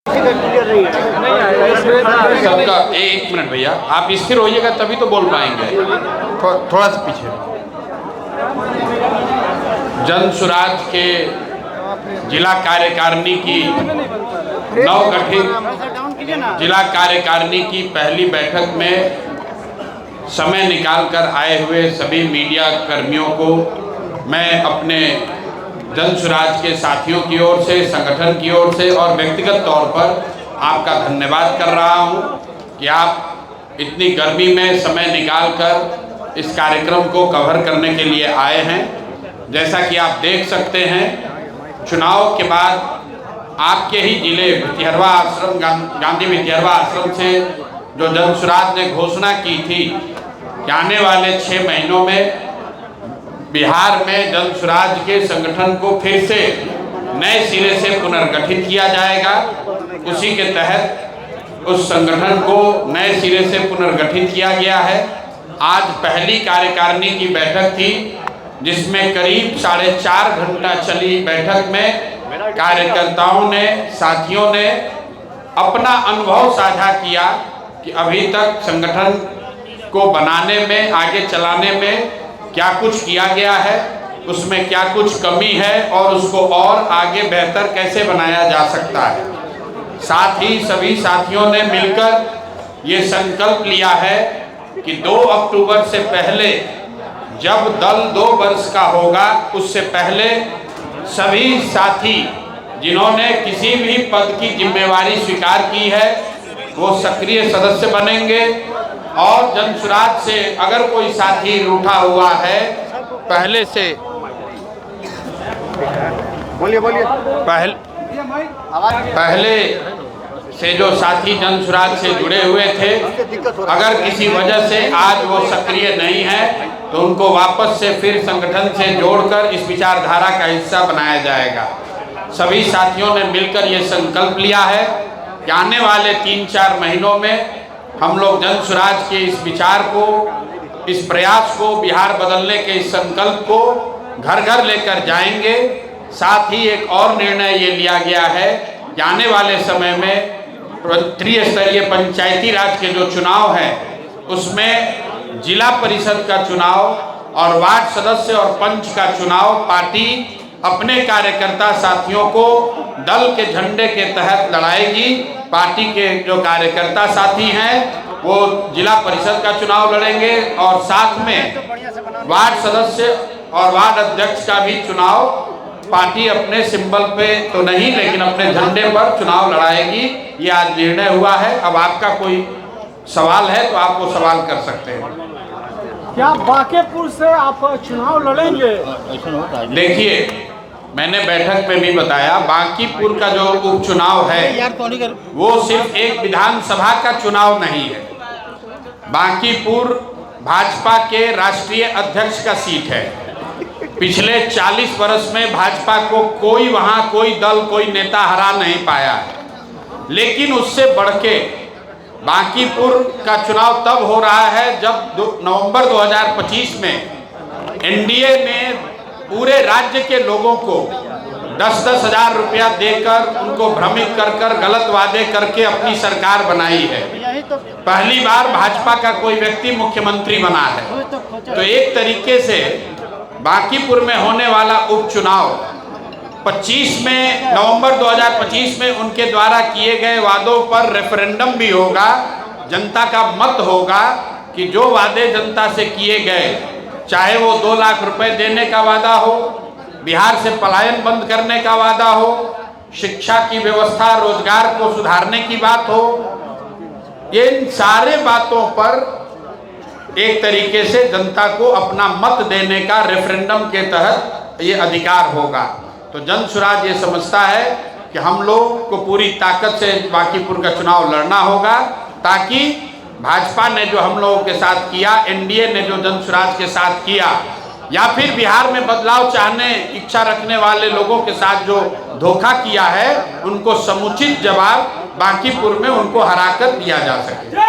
सबका एक मिनट भैया, आप स्थिर होइएगा तभी तो बोल पाएंगे। थोड़ा सा पीछे। जन सुराज के जिला कार्यकारिणी की नवगठित जिला कार्यकारिणी की पहली बैठक में समय निकालकर आए हुए सभी मीडिया कर्मियों को मैं अपने जन सुराज के साथियों की ओर से, संगठन की ओर से और व्यक्तिगत तौर पर आपका धन्यवाद कर रहा हूं कि आप इतनी गर्मी में समय निकालकर इस कार्यक्रम को कवर करने के लिए आए हैं। जैसा कि आप देख सकते हैं, चुनाव के बाद आपके ही जिले भितिहरवा आश्रम, गांधी भितिहरवा आश्रम से जो जन सुराज ने घोषणा की थी कि आने वाले 6 महीनों में बिहार में जन सुराज के संगठन को फिर से नए सिरे से पुनर्गठित किया जाएगा, उसी के तहत उस संगठन को नए सिरे से पुनर्गठित किया गया है। आज पहली कार्यकारिणी की बैठक थी जिसमें करीब 4.5 घंटा चली बैठक में कार्यकर्ताओं ने, साथियों ने अपना अनुभव साझा किया कि अभी तक संगठन को बनाने में, आगे चलाने में क्या कुछ किया गया है, उसमें क्या कुछ कमी है और उसको और आगे बेहतर कैसे बनाया जा सकता है। साथ ही सभी साथियों ने मिलकर ये संकल्प लिया है कि 2 अक्टूबर से पहले जब दल 2 वर्ष का होगा, उससे पहले सभी साथी जिन्होंने किसी भी पद की जिम्मेवारी स्वीकार की है वो सक्रिय सदस्य बनेंगे और जन सुराज से अगर कोई साथी रूठा हुआ है पहले से, पहले से जो साथी जन सुराज से जुड़े हुए थे, अगर किसी वजह से आज वो सक्रिय नहीं है तो उनको वापस से फिर संगठन से जोड़कर इस विचारधारा का हिस्सा बनाया जाएगा। सभी साथियों ने मिलकर ये संकल्प लिया है कि आने वाले 3-4 महीनों में हम लोग जन सुराज के इस विचार को, इस प्रयास को, बिहार बदलने के इस संकल्प को घर घर लेकर जाएंगे। साथ ही एक और निर्णय ये लिया गया है कि आने वाले समय में त्रिस्तरीय पंचायती राज के जो चुनाव हैं उसमें जिला परिषद का चुनाव और वार्ड सदस्य और पंच का चुनाव पार्टी अपने कार्यकर्ता साथियों को दल के झंडे के तहत लड़ाएगी। पार्टी के जो कार्यकर्ता साथी हैं वो जिला परिषद का चुनाव लड़ेंगे और साथ में वार्ड सदस्य और वार्ड अध्यक्ष का भी चुनाव पार्टी अपने सिंबल पे तो नहीं लेकिन अपने झंडे पर चुनाव लड़ाएगी। ये आज निर्णय हुआ है। अब आपका कोई सवाल है तो आप वो सवाल कर सकते हैं। क्या बांकीपुर से आप चुनाव लड़ेंगे? देखिए, मैंने बैठक में भी बताया, बांकीपुर का जो उपचुनाव है वो सिर्फ एक विधानसभा का चुनाव नहीं है। बांकीपुर भाजपा के राष्ट्रीय अध्यक्ष का सीट है। पिछले 40 वर्ष में भाजपा को कोई वहाँ कोई दल, कोई नेता हरा नहीं पाया है। लेकिन उससे बढ़ के बांकीपुर का चुनाव तब हो रहा है जब नवंबर 2025 में एनडीए ने पूरे राज्य के लोगों को 10-10 हज़ार रुपया देकर, उनको भ्रमित कर गलत वादे करके अपनी सरकार बनाई है। पहली बार भाजपा का कोई व्यक्ति मुख्यमंत्री बना है। तो एक तरीके से बांकीपुर में होने वाला उपचुनाव 25 में, नवंबर 2025 में उनके द्वारा किए गए वादों पर रेफरेंडम भी होगा। जनता का मत होगा कि जो वादे जनता से किए गए, चाहे वो 2 लाख रुपए देने का वादा हो, बिहार से पलायन बंद करने का वादा हो, शिक्षा की व्यवस्था, रोजगार को सुधारने की बात हो, इन सारे बातों पर एक तरीके से जनता को अपना मत देने का रेफरेंडम के तहत ये अधिकार होगा। तो जन सुराज ये समझता है कि हम लोग को पूरी ताकत से बांकीपुर का चुनाव लड़ना होगा ताकि भाजपा ने जो हम लोगों के साथ किया, एनडीए ने जो जन सुराज के साथ किया, या फिर बिहार में बदलाव चाहने, इच्छा रखने वाले लोगों के साथ जो धोखा किया है, उनको समुचित जवाब बांकीपुर में उनको हराकर दिया जा सके।